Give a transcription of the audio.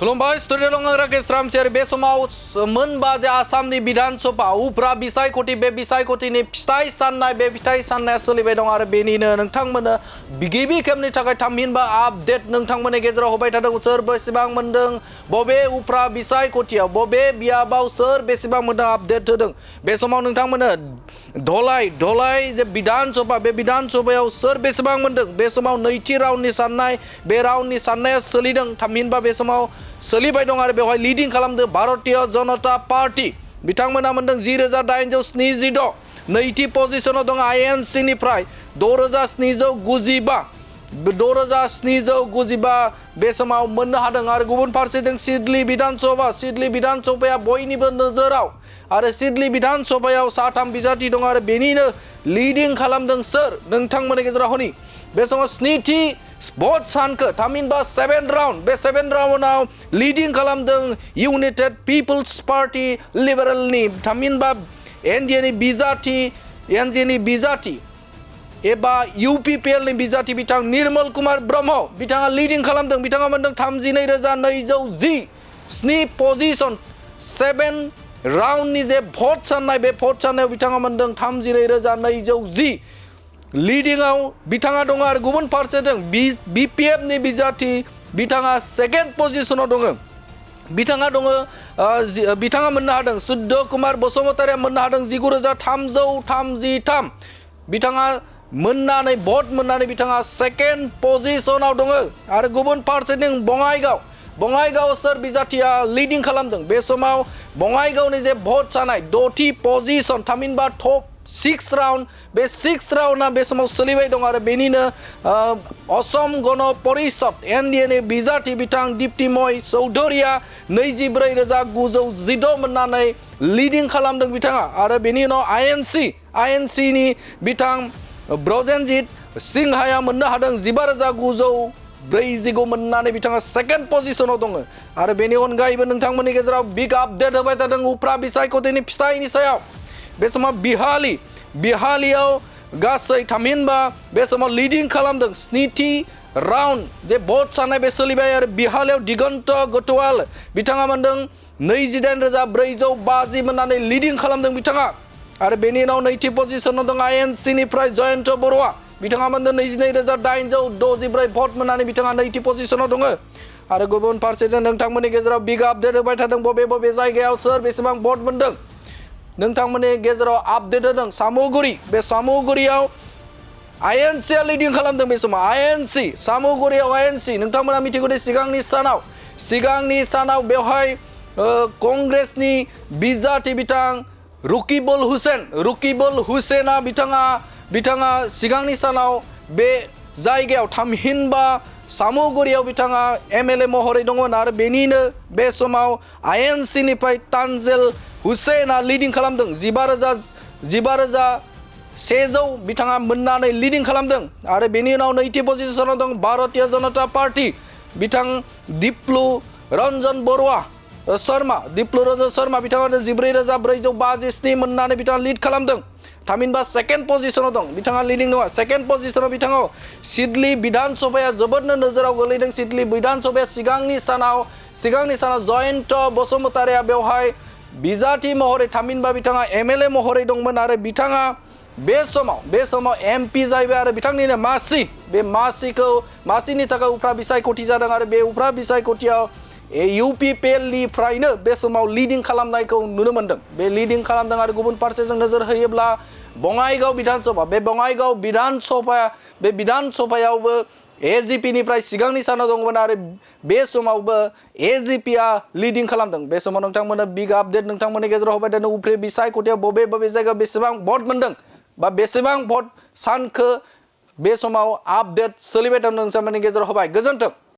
खुलुमबाय स्टुडिअ दं आं राकेश रामसियारि बे समाव मोनबा जे आसामनि बिधान सभा उफ्रा बिसायख'थि बे बिसायख'थिनि फिथाइ साननाय बे फिथाइ साननाया सोलिबाय दं आरो बेनिनो नोंथांमोननो गिबि खेबनि थाखाय थामहिनबा आपडेट नोंथांमोननि गेजेराव होबाय थादों सोर बेसेबां मोनदों बबे उफ्रा बिसायख'थियाव बबे बियाबाव सोर बेसेबां मोनदों आपडेट होदों बे समाव नोंथांमोननो धलाय जे बिधान सभा बे बिधान सभायाव सोर बेसेबां मोनदों बे समाव नैथि राउन्डनि साननाय बे राउन्डनि साननाया सोलिदों थामहिनबा बे समाव सोलिबाय दं आरो बेवहाय लिडिं खालामदों भारतीय जनता पार्टी बिथांमोना मोनदों 10,876 नैथि पजिशनाव दं INC निफ्राय 6,795 बे समाव मोननो हादों आरो गुबुन फारसेथिं सिडली विधान सभाया बयनिबो नोजोराव आरो सिडली विधान सभायाव साथाम बिजाथि दं आरो बेनिनो लिडिं खालामदों सोर नोंथांमोननि गेजेराव हनि बे समाव स्निथि भट सानखो थामहिनबा 7 राउन्ड बे 7 राउन्डआव लिडिं खालामदों यूनाइटेड पीपल्स पार्टी लिबारेलनि थामहिनबा एनडिए नि बिजाथि एबा UPPL नि बिजाथि बिथां निर्मल कुमार ब्रह्म बिथाङा लिडिं खालामदों बिथाङा मोनदों 32,210 स्नि पजिशन 7 राउन्डनि जे भट साननाय बे भट साननायाव बिथाङा मोनदों 32,210 लिडिंआव बिथाङा दङ आरो गुबुन फारसेथिं BPF नि बिजाथि बिथाङा सेकेन्ड पजिशनाव दङ बिथाङा मोननो हादों सुद्ध कुमार बसुमतारिया मोननो हादों 19,333 बिथाङा मोननानै भट मोननानै बिथाङा सेकेन्ड पजिशनाव दङ आरो गुबुन फारसेथिं बङाइगाव सोर बिजाथिया लिडिं खालामदों बे समाव बङाइगावनि जे भट सानाय द'थि पजिशन थामहिनबा टप 6 राउन्ड बे 6 राउन्डआ बे समाव सोलिबाय दं आरो बेनिनो असम गण परिषद एनडिए नि बिजाथि बिथां दीप्तिमय चौधुरिया 24,916 मोननानै लिडिं खालामदों बिथाङा आरो बेनि उनाव INC नि बिथां ब्रजेनजित सिंहाया मोननो हादों 15,949 मोननानै बिथाङा सेकेन्ड पजिशनाव दङ आरो बेनि अनगायैबो नोंथांमोननि गेजेराव बिग आपडेट होबाय थादों उफ्रा बिसायख'थिनि फिथाइनि सायाव बे समाव बिहालियाव गासै थामहिनबा बे समाव लिडिं खालामदों स्निथि राउन्ड जे भट साननाय बे सोलिबाय आरो बिहालियाव दिगन्त गतवाल बिथाङा मोनदों 28,450 मोननानै लिडिं खालामदों बिथाङा आरो बेनि उनाव नैथि पजिशनाव दं INC निफ्राय जयन्त बरुवा बिथाङा मोनदों 22,864 भट मोननानै बिथाङा नैथि पजिशनाव दङ आरो गुबुन फारसेथिं नोंथांमोननि गेजेराव बिग आपडेट होबाय थादों बबे जायगायाव सोर बेसेबां भट मोनदों नोंथांमोननि गेजेराव आपडेट होदों सामुगुरि बे सामुगुरियाव INC आ लिडिं खालामदों बे समाव सामुगुरियाव INC नोंथांमोना मिथिगौ दे सिगांनि सानाव बेवहाय कंग्रेसनि बिजाथि बिथां रुकिबुल हुसैना बिथाङा सिगांनि सानाव बे जायगायाव थामहिनबा सामुगुरियाव बिथाङा MLA महरै दंमोन आरो बेनिनो बे समाव INC निफ्राय तानजेल हुसैना लिडिं खालामदों 15,100 बिथाङा मोननानै लिडिं खालामदों आरो बेनि उनाव नैथि पजिशनाव दं भारतीय जनता पार्टी बिथां दिप्लु रंजन शर्मा बिथाङा 14,457 मोननानै बिथाङा लिड खालामदों थामहिनबा सेकेन्ड पजिशनाव दं बिथाङा लिडिं नङा सेकेन्ड पजिशनाव बिथाङा सिडली विधान सभाया जोबोदनो नोजोराव गोलैदों सिडली विधान सभाया सिगांनि सानाव जयन्त बसुमतारिया बेवहाय बिजाथि महरै थामहिनबा बिथाङा MLA महरै दंमोन आरो बिथाङा बे समाव MP जाहैबाय आरो बिथांनिनो मासिनि थाखाय उफ्रा बिसायख'थि जादों आरो बे उफ्रा बिसायख'थियाव UPPL निफ्रायनो बे समाव लिडिं खालामनायखौ नुनो मोनदों बे लिडिं खालामदों आरो गुबुन फारसेजों नोजोर होयोब्ला बङाइगाव विधान सभायावबो AGP निफ्राय सिगांनि सानाव दंमोन आरो बे समावबो AGP आ लिडिं खालामदों बे समाव नोंथांमोना बिग आपडेट नोंथांमोननि गेजेराव होबाय थादों उफ्रा बिसायख'थियाव बबे जायगायाव बेसेबां भट मोनदों बा बेसेबां भट सानखो बे समाव आपडेट सोलिबाय थादों नोंथांमोननि गेजेराव होबाय गोजोन्थों।